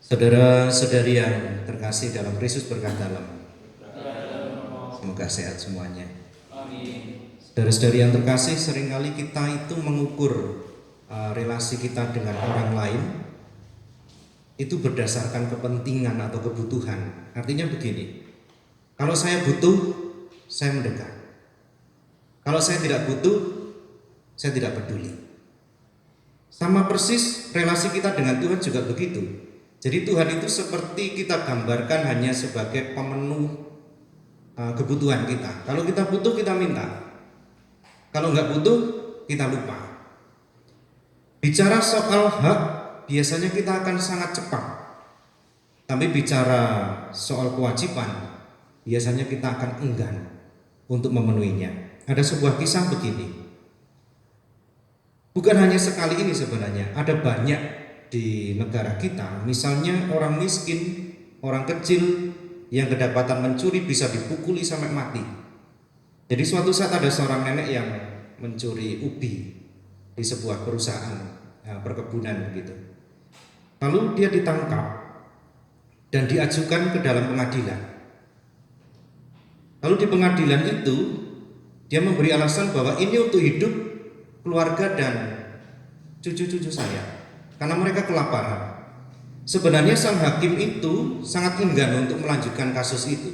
Saudara-saudari yang terkasih dalam Kristus berkah dalam, semoga sehat semuanya. Saudara-saudari yang terkasih, seringkali kita itu mengukur relasi kita dengan orang lain itu berdasarkan kepentingan atau kebutuhan. Artinya begini, kalau saya butuh, saya mendekat. Kalau saya tidak butuh, saya tidak peduli. Sama persis relasi kita dengan Tuhan juga begitu. Jadi Tuhan itu seperti kita gambarkan hanya sebagai pemenuh kebutuhan kita. Kalau kita butuh, kita minta. Kalau nggak butuh, kita lupa. Bicara soal hak, biasanya kita akan sangat cepat. Tapi bicara soal kewajiban, biasanya kita akan enggan untuk memenuhinya. Ada sebuah kisah begini. Bukan hanya sekali ini sebenarnya, ada banyak di negara kita. Misalnya orang miskin, orang kecil yang kedapatan mencuri bisa dipukuli sampai mati. Jadi suatu saat ada seorang nenek yang mencuri ubi di sebuah perusahaan perkebunan begitu. Lalu dia ditangkap dan diajukan ke dalam pengadilan. Lalu di pengadilan itu dia memberi alasan bahwa ini untuk hidup keluarga dan cucu-cucu saya, karena mereka kelaparan. Sebenarnya sang hakim itu sangat enggan untuk melanjutkan kasus itu,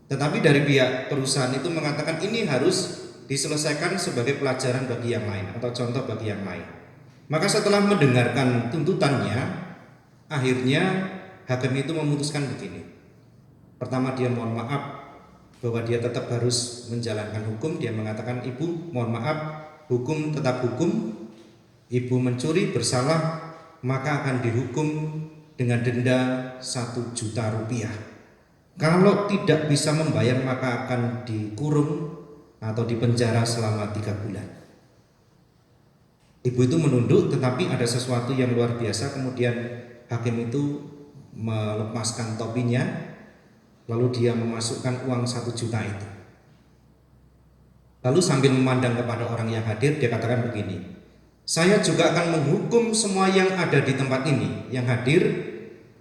tetapi dari pihak perusahaan itu mengatakan ini harus diselesaikan sebagai pelajaran bagi yang lain atau contoh bagi yang lain. Maka setelah mendengarkan tuntutannya, akhirnya hakim itu memutuskan begini. Pertama, dia mohon maaf bahwa dia tetap harus menjalankan hukum. Dia mengatakan, ibu mohon maaf, hukum tetap hukum. Ibu mencuri bersalah, maka akan dihukum dengan denda 1 juta rupiah. Kalau tidak bisa membayar, maka akan dikurung atau dipenjara selama 3 bulan. Ibu itu menunduk, tetapi ada sesuatu yang luar biasa. Kemudian hakim itu melepaskan topinya, lalu dia memasukkan uang 1 juta itu. Lalu sambil memandang kepada orang yang hadir, dia katakan begini, saya juga akan menghukum semua yang ada di tempat ini, yang hadir,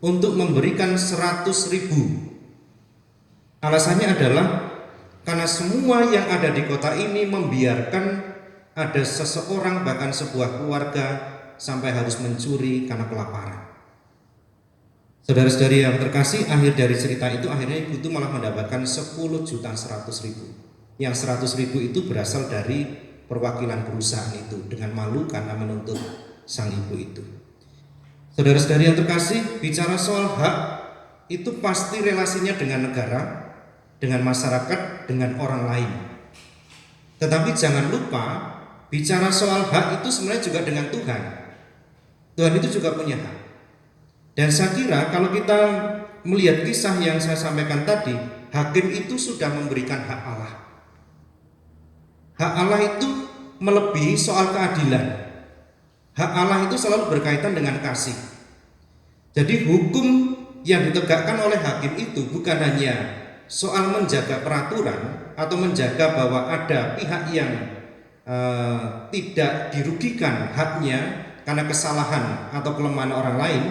untuk memberikan 100.000. Alasannya adalah karena semua yang ada di kota ini membiarkan ada seseorang, bahkan sebuah keluarga, sampai harus mencuri karena kelaparan. Saudara-saudari yang terkasih, akhir dari cerita itu akhirnya ibu itu malah mendapatkan 10.100.000. Yang 100.000 itu berasal dari perwakilan perusahaan itu dengan malu karena menuntut sang ibu itu. Saudara-saudari yang terkasih, bicara soal hak itu pasti relasinya dengan negara, dengan masyarakat, dengan orang lain. Tetapi jangan lupa, bicara soal hak itu sebenarnya juga dengan Tuhan. Tuhan itu juga punya hak. Dan saya kira kalau kita melihat kisah yang saya sampaikan tadi, hakim itu sudah memberikan hak Allah. Hak Allah itu melebihi soal keadilan. Hak Allah itu selalu berkaitan dengan kasih. Jadi hukum yang ditegakkan oleh hakim itu bukan hanya soal menjaga peraturan atau menjaga bahwa ada pihak yang tidak dirugikan haknya karena kesalahan atau kelemahan orang lain,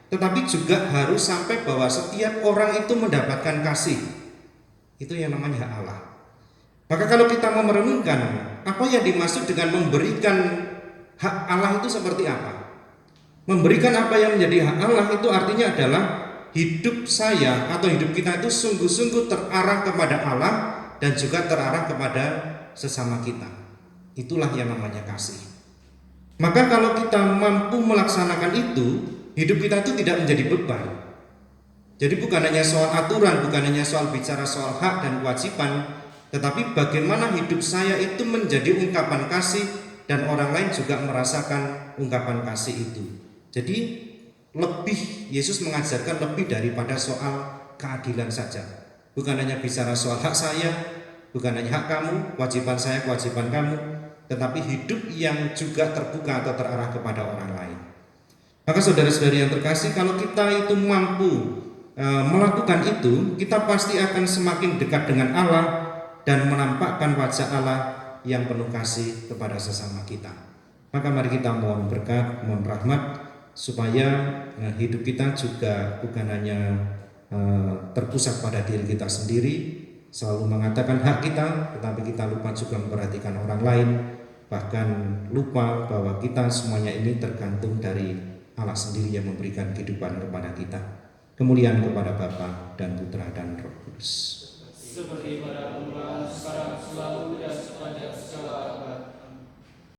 tetapi juga harus sampai bahwa setiap orang itu mendapatkan kasih. Itu yang namanya hak Allah. Maka kalau kita mau merenungkan apa yang dimaksud dengan memberikan hak Allah itu seperti apa? Memberikan apa yang menjadi hak Allah itu artinya adalah hidup saya atau hidup kita itu sungguh-sungguh terarah kepada Allah dan juga terarah kepada sesama kita. Itulah yang namanya kasih. Maka kalau kita mampu melaksanakan itu, hidup kita itu tidak menjadi beban. Jadi bukan hanya soal aturan, bukan hanya soal bicara soal hak dan kewajiban, tetapi bagaimana hidup saya itu menjadi ungkapan kasih dan orang lain juga merasakan ungkapan kasih itu. Jadi lebih, Yesus mengajarkan lebih daripada soal keadilan saja. Bukan hanya bicara soal hak saya, bukan hanya hak kamu, kewajiban saya, kewajiban kamu, tetapi hidup yang juga terbuka atau terarah kepada orang lain. Maka saudara-saudari yang terkasih, kalau kita itu mampu melakukan itu, kita pasti akan semakin dekat dengan Allah dan menampakkan wajah Allah yang penuh kasih kepada sesama kita. Maka mari kita mohon berkat, mohon rahmat supaya hidup kita juga bukan hanya terpusat pada diri kita sendiri, selalu mengatakan hak kita, tetapi kita lupa juga memperhatikan orang lain, bahkan lupa bahwa kita semuanya ini tergantung dari Allah sendiri yang memberikan kehidupan kepada kita. Kemuliaan kepada Bapa dan Putra dan Roh Kudus. Seperti pada permulaan, sekarang, selalu, dan sepanjang segala abad.